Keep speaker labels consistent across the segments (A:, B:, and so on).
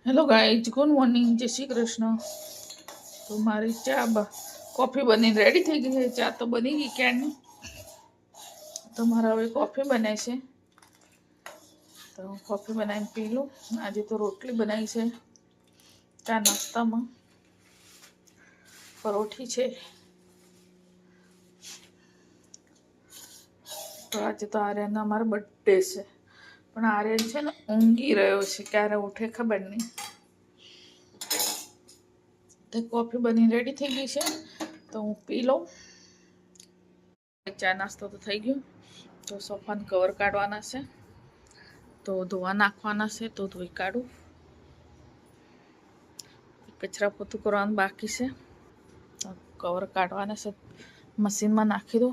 A: Hello guys, good morning, જય શ્રી કૃષ્ણ. તો મારી કોફી બનીને રેડી થઈ ગઈ છે. ચા તો બની ગઈ ક્યારની. તો મારે હવે કોફી બનાવી છે, તો કોફી બનાવીને પી લઉં. આજે તો રોટલી બનાવી છે, ચા નાસ્તામાં પરોઠી છે. તો આજે તો આર્યનનો અમારો બર્થડે છે, પણ આર્યન છે ને ઊંઘી રહ્યો છે, ક્યારે ઉઠે ખબર નહીં. તો કોફી બની રેડી થઈ ગઈ છે, તો હું પી લઉં. ચા નાસ્તો તો થઈ ગયો. તો સોફાનું કવર કાઢવાના છે, તો ધોવા નાખવાના છે, તો ધોઈ કાઢું. કચરા પોતું કરવાનું બાકી છે, તો કવર કાઢવાના છે, મશીનમાં નાખી દો,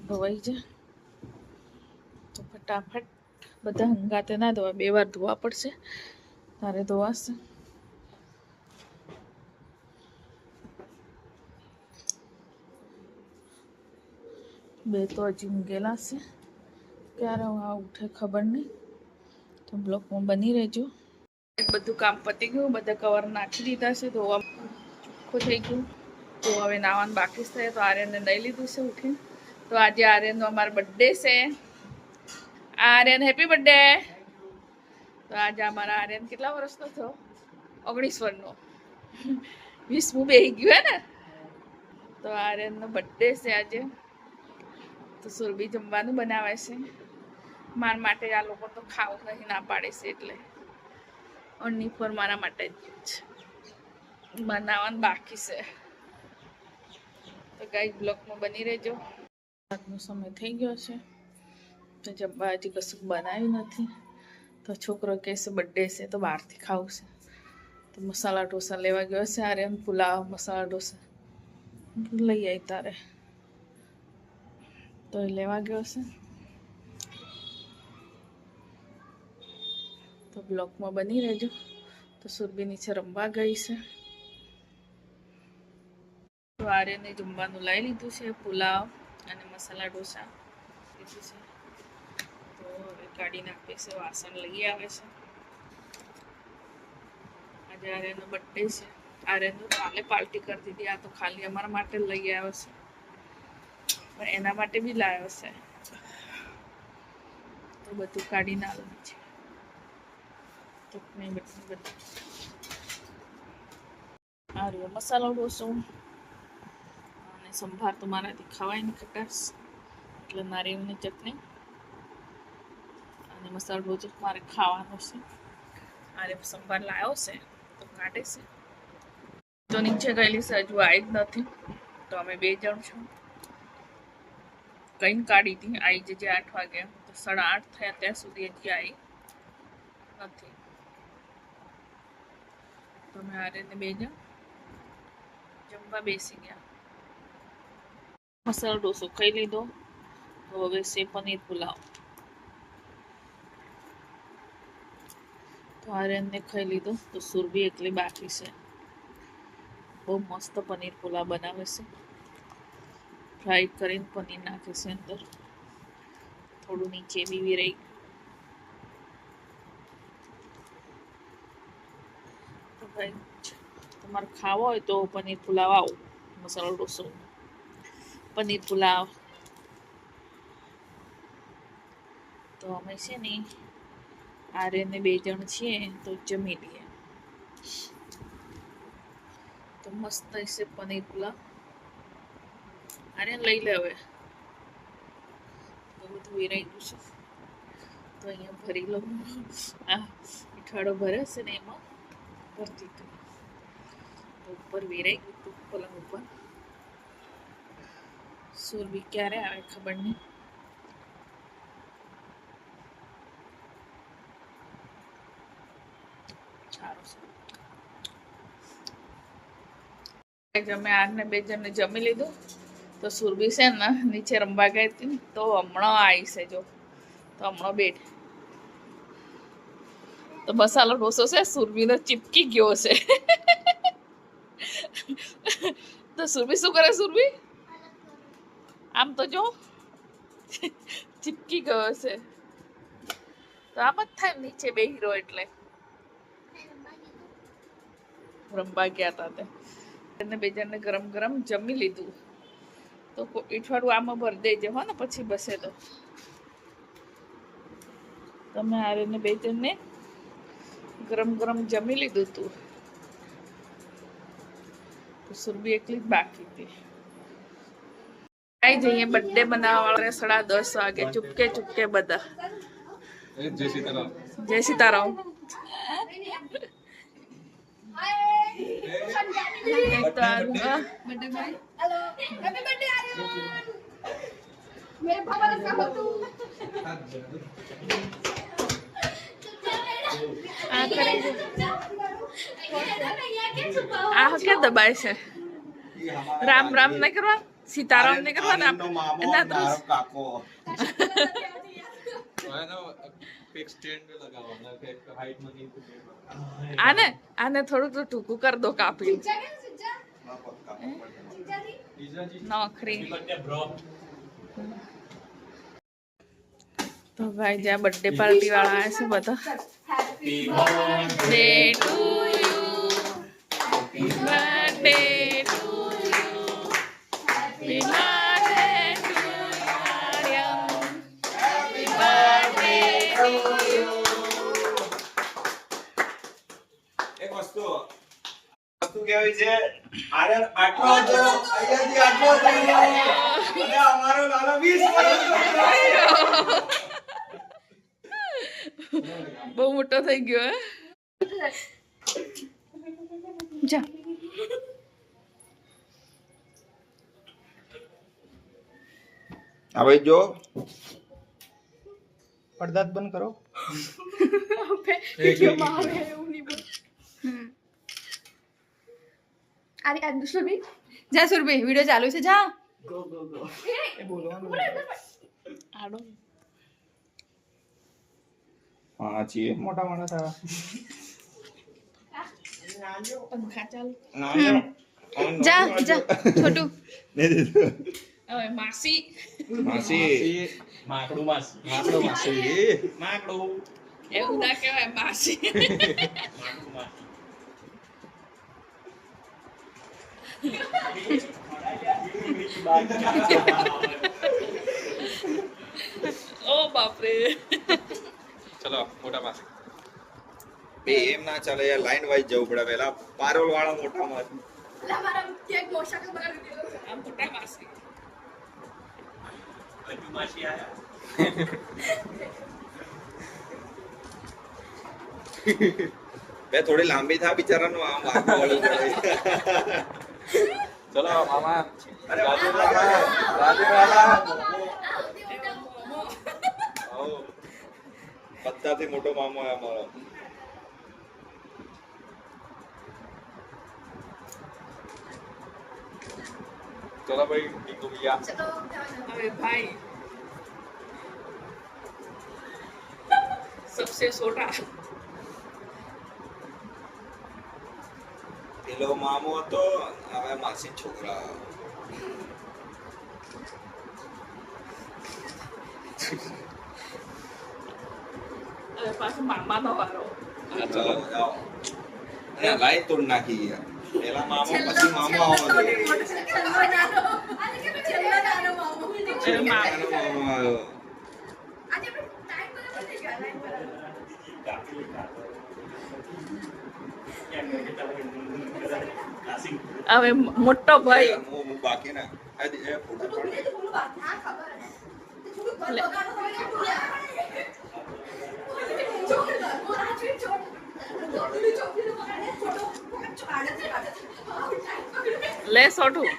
A: ધોવાઈ જાય. તો ફટાફટ બધા હંગાતે ના ધોવા, 2 વાર ધોવા પડશે, તારે ધોવાશે. બે તો હજી ઊંઘેલા છે, ક્યારે આ ઉઠે ખબર નહીં. તો બ્લોકમાં બની રહેજો. બધું કામ પતી ગયું, બધા કવર નાખી દીધા છે, ધોવા આખું થઈ ગયું. તો હવે નાવાનું બાકી છે, તો આર્યનને લઈ લીધું છે ઉઠીને. તો આજે આર્યનનો અમારો બર્થડે છે. Aryan happy birthday. તો આજે અમારા આર્યન કેટલા વર્ષનો થયો? 19 વર્ષનો. 20મું બેહી ગયું હે ને. તો આર્યનનો બર્થડે છે આજે. તો સુરભી જમવાનું બનાવે છે મારા માટે. આ લોકો તો ખાવું નહીં ના પાડે છે, એટલે ઓનલી ફોર મારા માટે જ બનાવવાનું બાકી છે. તો ગાઈસ, બ્લોગમાં બની રહેજો. રાતનો સમય થઈ ગયો છે, તો જમવા હજી કશું બનાવ્યું નથી. તો છોકરો કહે છે બર્થડે છે તો બહારથી ખાવું છે. તો મસાલા ઢોસા લેવા ગયો છે આર્યન. પુલાવ, મસાલા ઢોસા લઈ આવી તારે. તો એ લેવા ગયો છે. તો બ્લોકમાં બની રહેજો. તો સુરભી નીચે રમવા ગઈ છે. તો આર્યને જમવાનું લઈ લીધું છે, પુલાવ અને મસાલા ઢોસા લીધું છે. તો હવે કાઢી નાખે છે, વાસણ લઈ આવે છે. આજે આર્યનો બર્થડે છે. આર્યનો કાલે પાર્ટી કરી દીધી, આ તો ખાલી અમારા માટે લઈ આવ્યો છે, પણ એના માટે બી લાવ્યો છે. તો બધું કાઢી નાખવાનું છે. તો મેં બધું આ રહ્યો મસાલો ઢોસો. અને સંભાર તો મારાથી ખવાય નહીં, ખટાશ, એટલે નારિયેળની ચટણી અને મસાલો ઢોસો મારે ખાવાનો છે. આરે સંભાર લાવ્યો છે, તો કાઢે છે. તો નીચે ગયેલી છે, હજુ આવી જ નથી. તો અમે 2 જણ છું. કઈ કાઢી હતી, આવી જજે 8 વાગે. તો 8:30 થયા ત્યાં સુધી હજી આવી નથી. તો અમે આર્યને 2 જણ જમવા બેસી ગયા. મસાલો ઢોસો ખાઈ લીધો. તો હવે છે પનીર પુલાવ. તો આર્યનને ખાઈ લીધો. તો સુરભી એકલી બાકી છે. બહુ મસ્ત પનીર પુલાવ બનાવે છે. ફ્રાય કરીને પનીર નાખે છે અંદર, થોડું નીચે બી વિરાઈ. તો ભાઈ, તમારે ખાવો હોય તો પનીર પુલાવ આવો, મસાલો ઢોસો, પનીર પુલાવ. તો અમે છે ને આર્યને 2 જણ છીએ, તો જમી લઈએ. તો મસ્ત છે પનીર પુલાવ. આર્યન લઈ લે હવે. તો બધું વેરાઈ ગયું છે, તો અહીંયા ભરી લઉં. આ મીઠાડો ભર્યો છે ને એમાં ભરતી હતી. તો ઉપર વેરાઈ ગયું હતું પલંગ ઉપર. સુરભી ક્યારે આવે ખબર નહીં. અમે આને 2 જણને જમી લીધું. તો સુરભી છે ને નીચે રમવા ગઈ હતી, તો હમણાં આવી છે. જો, તો હમણાં બેઠ. તો મસાલો ઢોસો છે, સુરભીનો ચીપકી ગયો છે. તો સુરભી શું કરે? સુરભી આમ તો જો ચીપકી ગયો છે. તો આમ જ થાય નીચે બેહી રહ્યો એટલે. રમવા ગયા હતા તે એને બે જણને ગરમ ગરમ જમી લીધું. તો ઈઠવાડું આમાં ભરી દેજે હો ને પછી બસે તો તમે આવીને બે જણને ગરમ ગરમ જમી લીધું તું. સુરભી એકલી જ બાકી હતી. આઈ જઈએ બર્થડે બનાવવા વાળા 10:30 વાગે ચૂપકે ચૂપકે બધા. જય સીતારામ. જય સીતારામ. આ क्या दबाए છે? રામ રામ નહીં કરવા, સીતારામ નહીં કરવા ને એના તો આને આને થોડું તો ટૂંકું કર દો કાપી નોકરી. તો ભાઈ જ્યાં બર્થડે પાર્ટી વાળા આવ્યા છે બધા. Birthday to you, birthday to you, happy birthday to Aryan, happy birthday to you.
B: એક વસ્તુ કેવી છે, આર્યન આટલો હતો અહીંયાથી આટલો થઈ ગયો અને અમારો લાલો 20 વર્ષનો.
A: બહુ મોટો થઈ ગયો હે. જા
B: આ ભાઈ જો પડદા બંધ કરો.
C: સુરભી જા, સુરભી વિડિયો ચાલુ છે, જા.
A: આડો
B: હા છીએ મોટા માણસ આ
A: પંખા ચાલુ.
C: જા જા છોટું.
A: હવે માસી
B: માસી
D: માકડું માસી માકડું
A: એવું ના કહેવાય માસી. ઓ બાપરે.
D: ચલો મોટા માસી.
B: બે એમ ના ચાલે યાર, લાઈન વાઇઝ જવું પડે. પેલા પારોલ વાળા મોટા માં
A: આ મોટા માસી.
D: લજુ માસી આયા.
B: બે થોડી લાંબી થા બિચારાનું આમ આગળ વળવું પડે.
D: ચલો મામા.
B: અરે રાજુ વાલા બધાથી મોટો મામો હે અમારો.
D: ચલો ભાઈ ટીકુ ભૈયા.
A: હવે ભાઈ सबसे छोटा
B: પેલો મામો હતો, હવે માસી છોકરા.
A: હવે પાછો મામાનો વારો.
B: ચલો જાઓ. અને લાઈન તોડ નાખી યાર. પેલા મામો પછી મામો આવવાનો.
A: હવે
B: નાનો મામો આવ્યો.
A: હવે મોટો ભાઈ
B: હું બાકી ના આ દે ફોટો પાડ.
A: લે સોઠું.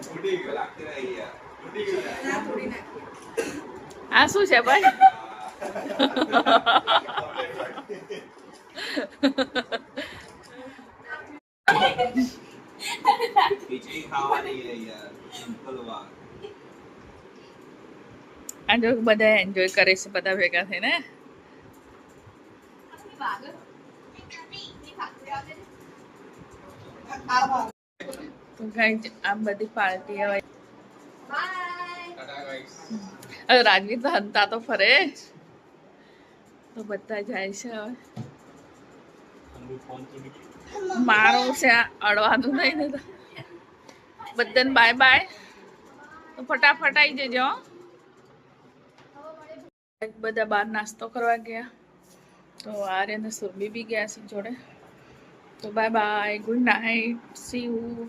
B: થોડી લાગતી રહી યાર.
A: આ શું છે ભાઈ?
B: ખીચડી ખાવાની છે યાર, સિમ્પલ વાત.
A: આ જો બધા એન્જોય કરે છે બધા ભેગા થઈને. તો ગાઈઝ આ બધી પાર્ટી હવે
D: ગાઈસ
A: હવે રાજવીર તો હંતા તો ફરે જ. તો બધા જાય છે હવે.
D: ફોન તો નીકળી
A: મારું છે આ અડવાનું નહીં ને તો. બધાને બાય બાય. તો ફટાફટ આવી જજો હો. બધા બહાર નાસ્તો કરવા ગયા. તો આર્ય ને સુરભી બી ગયા છે જોડે. તો bye bye, good night, C you.